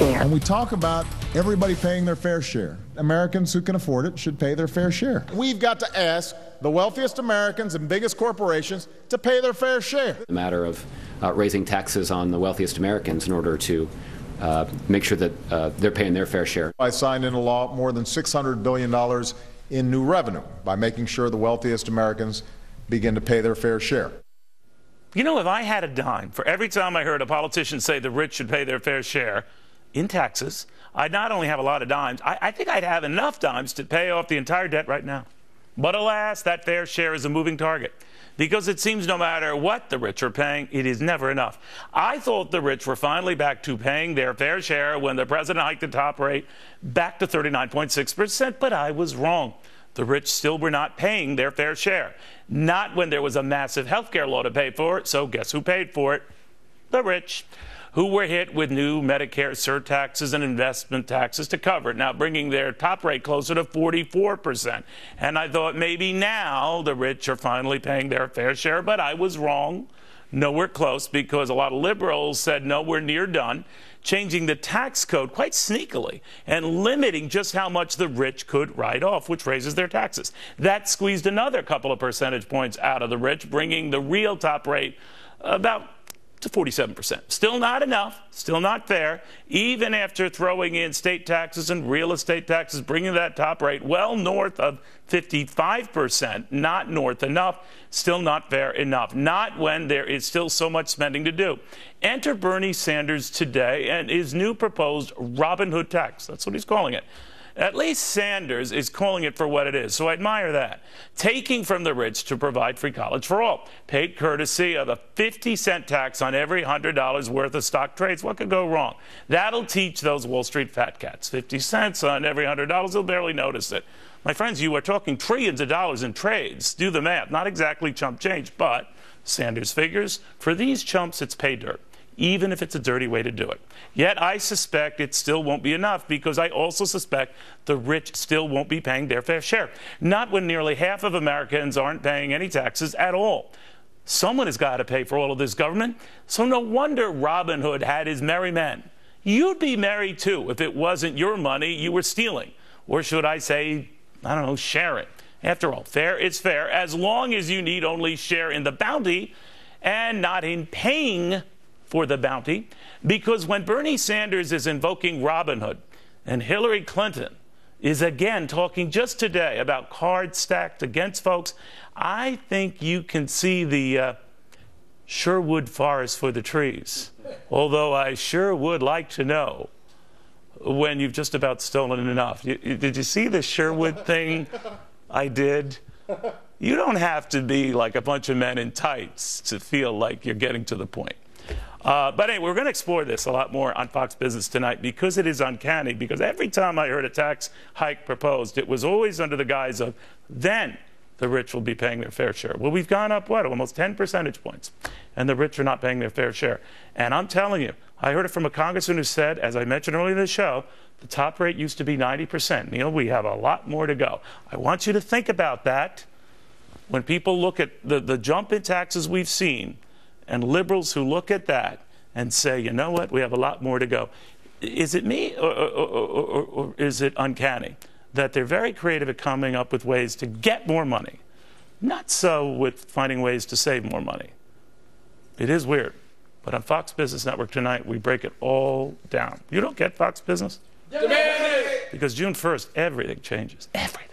share. And we talk about everybody paying their fair share. Americans who can afford it should pay their fair share. We've got to ask the wealthiest Americans and biggest corporations to pay their fair share. A matter of raising taxes on the wealthiest Americans in order to make sure that they're paying their fair share. I signed into law more than $600 billion in new revenue by making sure the wealthiest Americans begin to pay their fair share. You know, if I had a dime for every time I heard a politician say the rich should pay their fair share in taxes, I'd not only have a lot of dimes, I think I'd have enough dimes to pay off the entire debt right now. But alas, that fair share is a moving target, because it seems no matter what the rich are paying, it is never enough. I thought the rich were finally back to paying their fair share when the president hiked the top rate back to 39.6%, but I was wrong. The rich still were not paying their fair share. Not when there was a massive health care law to pay for it. So guess who paid for it? The rich, who were hit with new Medicare surtaxes and investment taxes to cover it, now bringing their top rate closer to 44%. And I thought maybe now the rich are finally paying their fair share, but I was wrong. Nowhere close, because a lot of liberals said no, we're near done, changing the tax code quite sneakily and limiting just how much the rich could write off, which raises their taxes. That squeezed another couple of percentage points out of the rich, bringing the real top rate about to 47%. Still not enough, still not fair, even after throwing in state taxes and real estate taxes, bringing that top rate well north of 55%. Not north enough, still not fair enough. Not when there is still so much spending to do. Enter Bernie Sanders today and his new proposed Robin Hood tax. That's what he's calling it. At least Sanders is calling it for what it is, so I admire that. Taking from the rich to provide free college for all, paid courtesy of a 50-cent tax on every $100 worth of stock trades. What could go wrong? That'll teach those Wall Street fat cats. 50 cents on every $100, they'll barely notice it. My friends, you are talking trillions of dollars in trades. Do the math. Not exactly chump change, but Sanders figures for these chumps, it's pay dirt, even if it's a dirty way to do it. Yet I suspect it still won't be enough, because I also suspect the rich still won't be paying their fair share. Not when nearly half of Americans aren't paying any taxes at all. Someone has got to pay for all of this government, so no wonder Robin Hood had his merry men. You'd be merry too if it wasn't your money you were stealing. Or should I say, I don't know, share it. After all, fair is fair, as long as you need only share in the bounty and not in paying for the bounty. Because when Bernie Sanders is invoking Robin Hood and Hillary Clinton is again talking just today about cards stacked against folks, I think you can see the Sherwood forest for the trees. Although I sure would like to know when you've just about stolen enough. Did you see the Sherwood thing I did? You don't have to be like a bunch of men in tights to feel like you're getting to the point. But anyway, we're going to explore this a lot more on Fox Business tonight, because it is uncanny, because every time I heard a tax hike proposed, it was always under the guise of then the rich will be paying their fair share. Well, we've gone up, what, almost 10 percentage points, and the rich are not paying their fair share. And I'm telling you, I heard it from a congressman who said, as I mentioned earlier in the show, the top rate used to be 90%. Neil, we have a lot more to go. I want you to think about that when people look at the jump in taxes we've seen, and liberals who look at that and say, you know what, we have a lot more to go. Is it me, or is it uncanny that they're very creative at coming up with ways to get more money, not so with finding ways to save more money? It is weird. But on Fox Business Network tonight, we break it all down. You don't get Fox Business? Demand it! Because June 1st, everything changes. Everything.